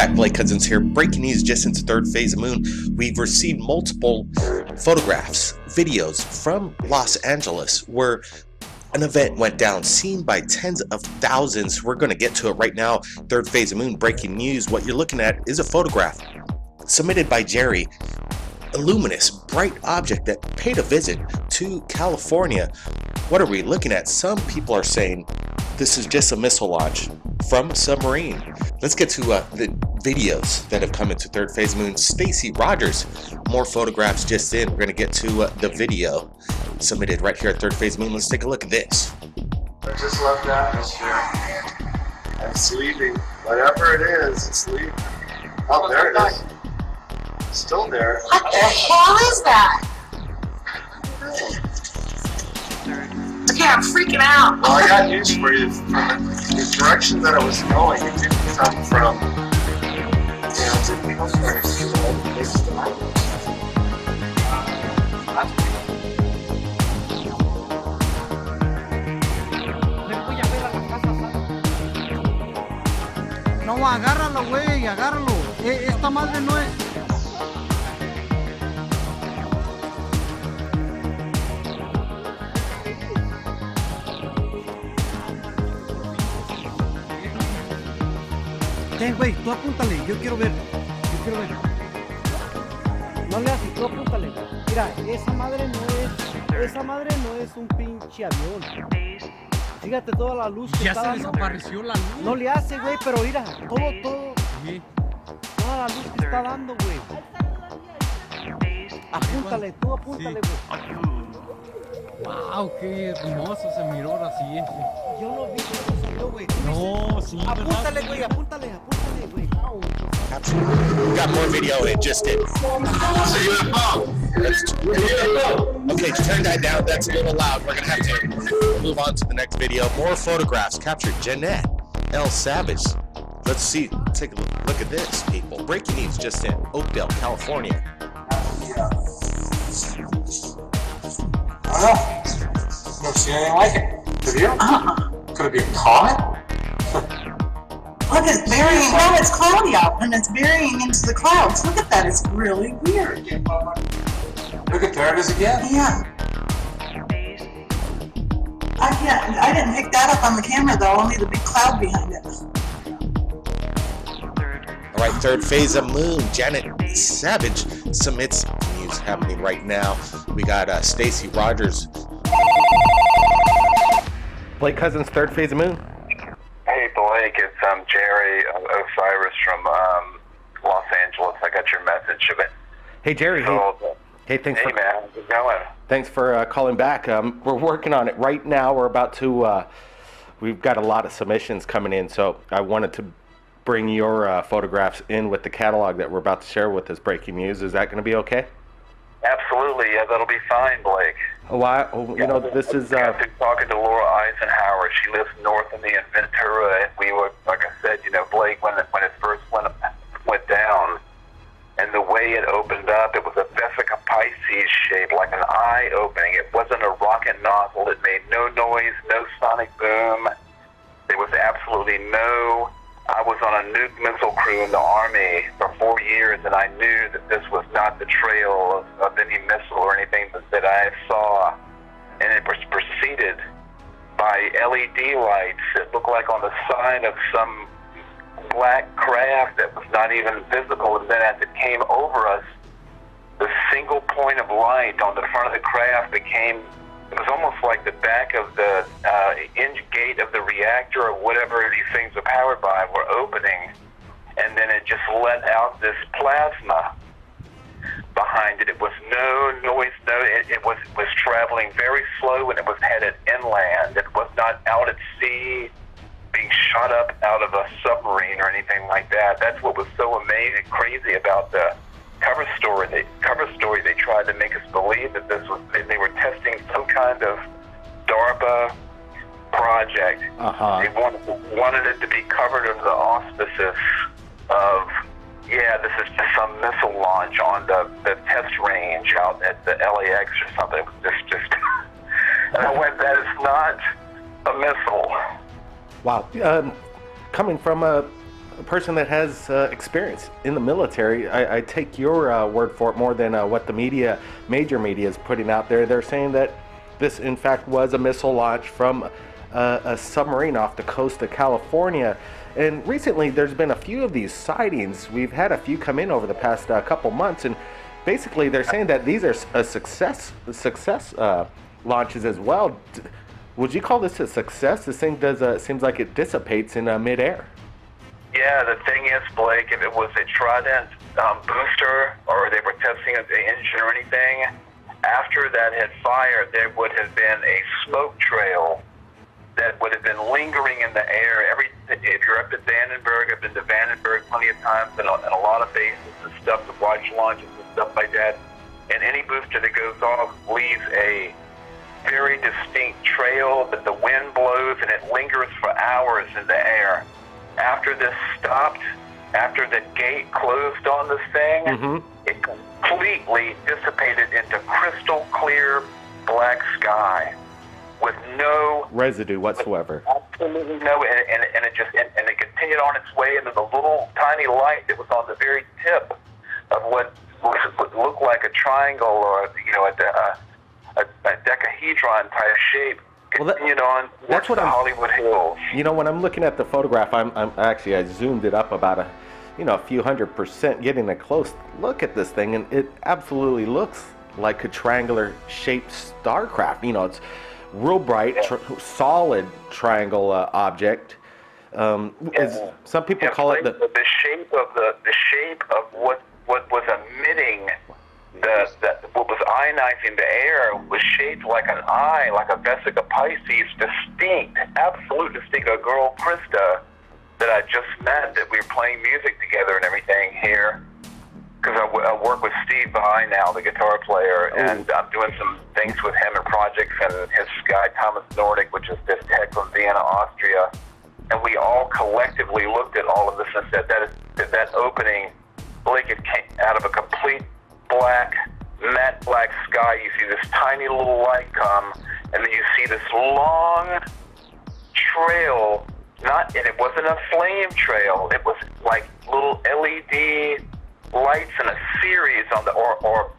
Back, Blake Cousins here. Breaking news just into third phase of moon. We've received multiple photographs, videos from Los Angeles where an event went down, seen by tens of thousands. We're going to get to it right now. Third phase of moon, breaking news. What you're looking at is a photograph submitted by Jerry. A luminous, bright object that paid a visit to California. What are we looking at? Some people are saying this is just a missile launch from a submarine. Let's get to the videos that have come into third phase moon. Stacy Rogers, more photographs just in. We're going to get to the video submitted right here at third phase moon. Let's take a look at this. I just love the atmosphere. It's leaving. Whatever it is, it's leaving. Oh, there it is. Still there. What the hell is that? Okay, I'm freaking out. Well, I got news for you. From the direction that I was going, it didn't come from. It didn't come No, agárralo, güey, agárralo. Esta madre no es. Güey, tú apúntale, yo quiero ver. No le haces, tú apúntale. Mira, esa madre no es un pinche avión. Fíjate toda la luz que está dando. Ya se desapareció la luz. No le hace, güey, pero mira, todo. Sí. Toda la luz que está dando, güey. Apúntale, tú apúntale, güey. Sí. Wow, qué hermoso se miró ahora sí ese. Yo lo vi, no salió, güey. No, sí. Apúntale, güey, apúntale, güey. We got more video it just did. Okay, turn that down. That's a little loud. We're gonna have to move on to the next video. More photographs captured. Jeanette L. Savage. Let's see. Take a look at this, people. Breaking news just in Oakdale, California. I don't know. Never seen anything like it. Have you? Could it be a comet? Look, it's burying. No, it's cloudy out, and it's burying into the clouds. Look at that. It's really weird. Look at there it is again. Yeah. I didn't pick that up on the camera though. Only the big cloud behind it. All right, third phase of moon. Janet Savage submits news happening right now. We got Stacy Rogers. Blake Cousins, third phase of moon. Hey Blake, it's Jerry Osiris from Los Angeles. I got your message. Hey Jerry. Hey, thanks. Hey man, how's it going? Thanks for calling back. We're working on it right now. We're about to. We've got a lot of submissions coming in, so I wanted to bring your photographs in with the catalog that we're about to share with us. Breaking news. Is that going to be okay? Absolutely. Yeah, that'll be fine, Blake. This is. I've been talking to Laura Eisenhower. She lives north of me in Ventura, and we were, like I said, Blake, when it first went down, and the way it opened up, it was a Vesica Pisces shape, like an eye opening. It wasn't a rocket nozzle. It made no noise, no sonic boom. There was absolutely no. I was on a nuke missile crew in the Army for 4 years, and I knew that this was not the trail of any missile or anything that I saw. And it was preceded by LED lights that looked like on the side of some black craft that was not even visible. And then as it came over us, the single point of light on the front of the craft it was almost like the back of the hinge gate of the reactor or whatever these things are powered by were opening, and then it just let out this plasma behind it. It was no noise, it was traveling very slow, and it was headed inland. It was not out at sea, being shot up out of a submarine or anything like that. That's what was so amazing, crazy about the cover story. They tried to make us believe that they were testing some kind of DARPA project. They wanted it to be covered under the auspices of, this is just some missile launch on the test range out at the LAX or something. Just and I went, that is not a missile. Wow. Coming from a a person that has experience in the military, I take your word for it more than what the major media is putting out there. They're saying that this, in fact, was a missile launch from a submarine off the coast of California. And recently, there's been a few of these sightings. We've had a few come in over the past couple months, and basically, they're saying that these are success launches as well. Would you call this a success? This thing does seems like it dissipates in midair. Yeah, the thing is, Blake, if it was a Trident booster or they were testing the engine or anything, after that had fired, there would have been a smoke trail that would have been lingering in the air. If you're up at Vandenberg, I've been to Vandenberg plenty of times and a lot of bases and stuff to watch launches and stuff like that. And any booster that goes off leaves a very distinct trail that the wind blows and it lingers for hours in the air. After this stopped, after the gate closed on this thing, it completely dissipated into crystal clear black sky with no residue whatsoever. Absolutely no, and it continued on its way into the little tiny light that was on the very tip of what would look like a triangle or a decahedron type shape. Continued on towards the Hollywood Hills. You know, when I'm looking at the photograph, I zoomed it up about a few 100%, getting a close look at this thing, and it absolutely looks like a triangular shaped starcraft. You know, it's real bright, solid triangle object. Some people call it the shape of what was emitting what was ionizing the air was shaped like an eye, like a vesica Pisces, distinct, absolute distinct. A girl, Krista, that I just met, that we were playing music together and everything here, because I work with Steve Vai now, the guitar player, and I'm doing some things with him and projects, and his guy Thomas Nordic, which is this tech from Vienna, Austria, and we all collectively looked at all of this and said that opening, Blake, it came out of a complete matte black sky. You see this tiny little light come, and then you see this long trail. And it wasn't a flame trail. It was like little LED lights in a series on the or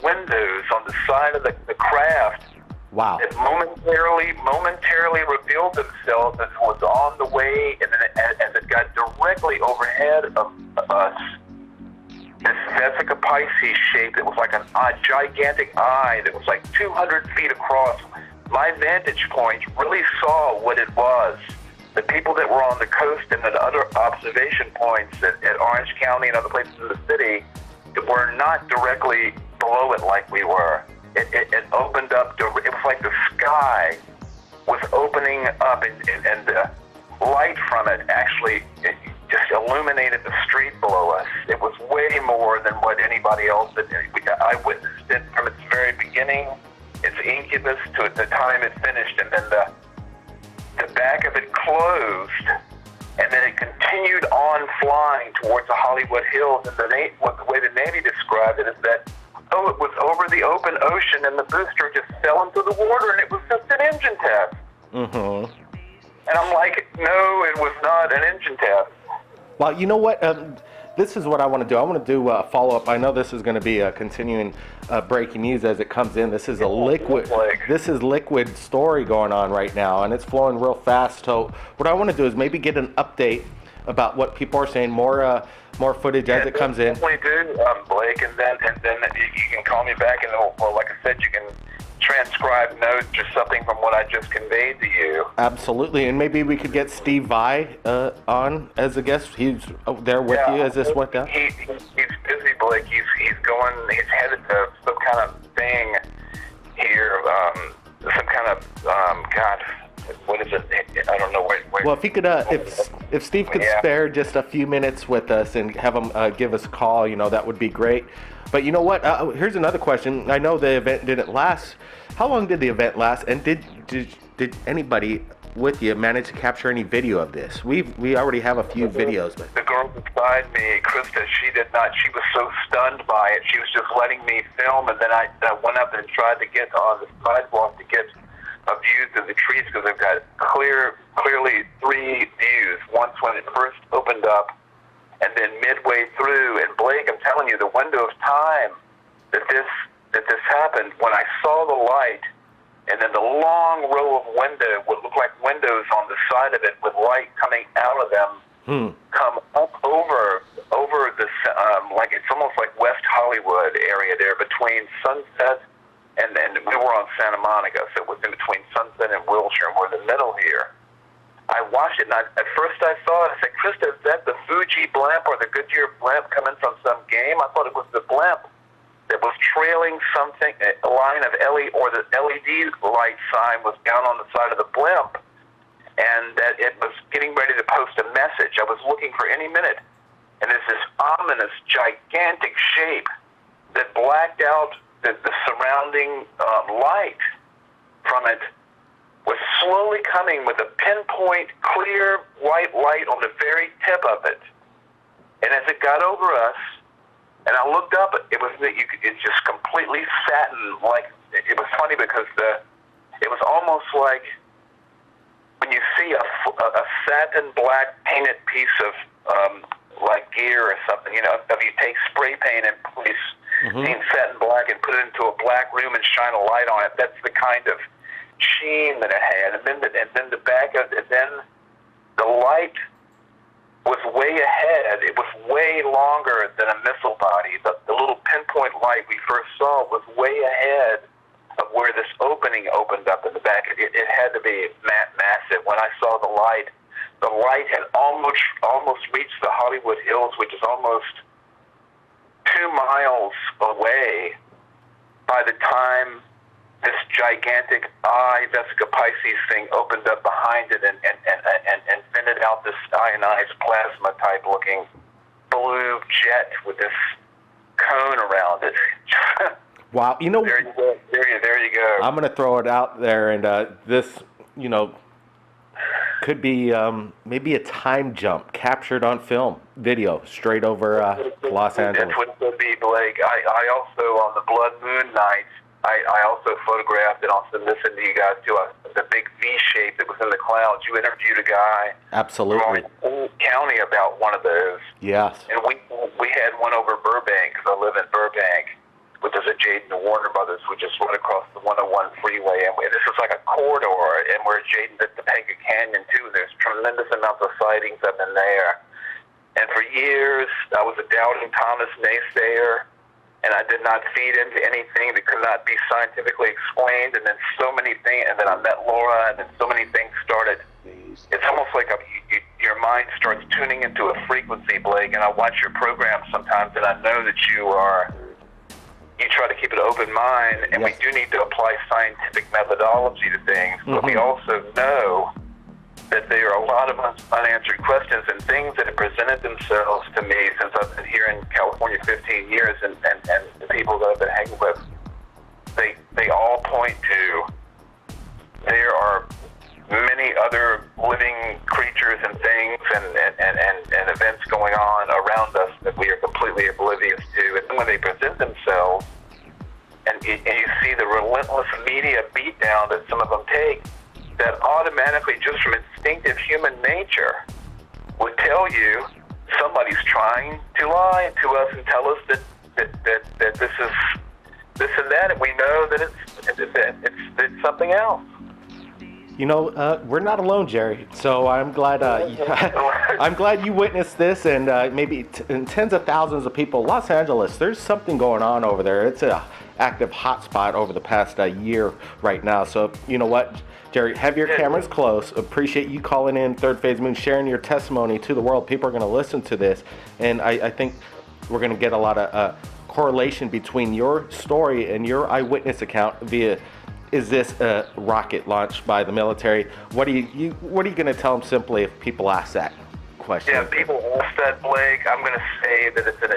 windows on the side of the craft. Wow! It momentarily revealed themselves as it was on the way, and then as it got directly overhead of us. This vesica Pisces shape that was like a gigantic eye that was like 200 feet across. My vantage point really saw what it was. The people that were on the coast and at other observation points at Orange County and other places in the city were not directly below it like we were. It opened up. It was like the sky was opening up, and the light from it actually just illuminated the street below us. It was way more than what anybody else did. I witnessed it from its very beginning, its incubus, to the time it finished, and then the back of it closed, and then it continued on flying towards the Hollywood Hills. And the way the Navy described it is that, it was over the open ocean, and the booster just fell into the water, and it was just an engine test. And I'm like, no, it was not an engine test. Well, you know what? This is what I want to do. I want to do a follow-up. I know this is going to be a continuing breaking news as it comes in. This is a liquid story going on right now, and it's flowing real fast. So what I want to do is maybe get an update about what people are saying, more footage as it comes in. Definitely do, Blake, and then you can call me back, and like I said, you can transcribe notes or something from what I just conveyed to you. Absolutely, and maybe we could get Steve Vai on as a guest. He's there with you as this went down. He's busy, Blake. He's headed to some kind of thing here, some kind of what is it? I don't know where. Well, if he could, if Steve could spare just a few minutes with us and have him give us a call, that would be great. But you know what? Here's another question. I know the event didn't last. How long did the event last? And did anybody with you manage to capture any video of this? We already have a few videos. But the girl beside me, Krista, she did not. She was so stunned by it. She was just letting me film, and then I went up and tried to get on the sidewalk to get of views of the trees because they've got clearly three views. Once when it first opened up, and then midway through. And Blake, I'm telling you, the window of time that this happened, when I saw the light, and then the long row of window, what looked like windows on the side of it with light coming out of them, come up over this, like it's almost like West Hollywood area there between Sunset and we were on Santa Monica, so it was in between Sunset and Wilshire, and we're in the middle here. I watched it, and at first I thought, I said, Krista, is that the Fuji blimp or the Goodyear blimp coming from some game? I thought it was the blimp that was trailing something, a line of LED, or the LED light sign was down on the side of the blimp, and that it was getting ready to post a message. I was looking for any minute, and there's this ominous, gigantic shape that blacked out the surrounding light from it, was slowly coming with a pinpoint, clear white light on the very tip of it. And as it got over us, and I looked up, it's just completely satin. Like, it was funny because it was almost like when you see a satin black painted piece of like gear or something, you know, if you take spray paint and place satin black and put it into a black room and shine a light on it, that's the kind of sheen that it had. And then the back of it, then the light was way ahead. It was way longer than a missile body. The little pinpoint light we first saw was way ahead of where this opening opened up in the back. It had to be massive. When I saw the light had almost reached the Hollywood Hills, which is almost 2 miles away by the time this gigantic eye Vesica Pisces thing opened up behind it and vented out this ionized plasma type looking blue jet with this cone around it. Wow, you know, there you go. I'm going to throw it out there, and this, you know, could be maybe a time jump captured on film, video, straight over Los Angeles. That's what it could be, Blake. I also, on the Blood Moon night, I also photographed and also listened to you guys to the big V shape that was in the clouds. You interviewed a guy Absolutely. from County about one of those. Yes. And we had one over Burbank, because I live in Burbank, which is a Jaden and Warner Brothers. We just went across the 101 freeway, and this is like a corridor, and we're at Jaden at Topanga Canyon, too. There's tremendous amounts of sightings up in there. And for years, I was a doubting Thomas naysayer, and I did not feed into anything that could not be scientifically explained. And then so many things, and then I met Laura, and then so many things started. It's almost like your mind starts tuning into a frequency, Blake. And I watch your program sometimes, and I know that you try to keep an open mind, and Yes. we do need to apply scientific methodology to things. But we also know that there are a lot of unanswered questions and things that have presented themselves to me since I've been here in California 15 years, and the people that I've been hanging with, they all point to there are many other living creatures and things and events going on around us that we are completely oblivious to. And when they present themselves, and you see the relentless media beatdown that some of them take, that automatically, just from instinctive human nature, would tell you somebody's trying to lie to us and tell us that this is this and that, and we know that it's something else. You know, we're not alone, Jerry. So I'm glad I'm glad you witnessed this, and maybe tens of thousands of people. Los Angeles, there's something going on over there. It's a active hotspot over the past year right now. So you know what, Jerry, have your cameras close. Appreciate you calling in Third Phase Moon, sharing your testimony to the world. People are going to listen to this, and I think we're going to get a lot of correlation between your story and your eyewitness account via. Is this a rocket launched by the military? What are you going to tell them simply if people ask that question? Yeah, people ask that, Blake. I'm going to say that it's an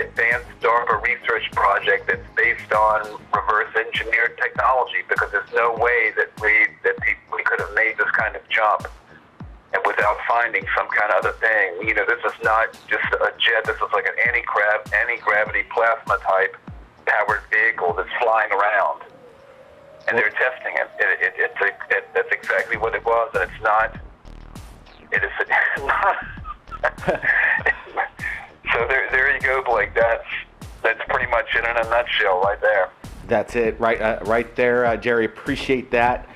advanced DARPA research project that's based on reverse engineered technology, because there's no way that we could have made this kind of jump and without finding some kind of other thing. You know, this is not just a jet. This is like an anti-gravity plasma type powered vehicle that's flying around. and they're testing it. That's exactly what it was, and it's not. It is not. So there you go, Blake. That's pretty much it in a nutshell, right there. That's it, right there, Jerry. Appreciate that.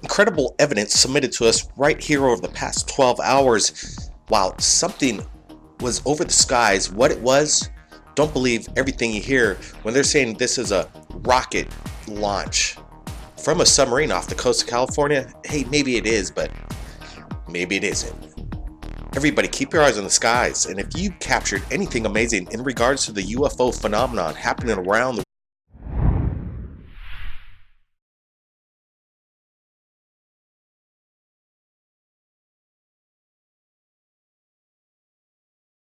Incredible evidence submitted to us right here over the past 12 hours. While something was over the skies, what it was, don't believe everything you hear when they're saying this is a rocket launch from a submarine off the coast of California. Hey, maybe it is, but maybe it isn't. Everybody, keep your eyes on the skies, and if you captured anything amazing in regards to the UFO phenomenon happening around the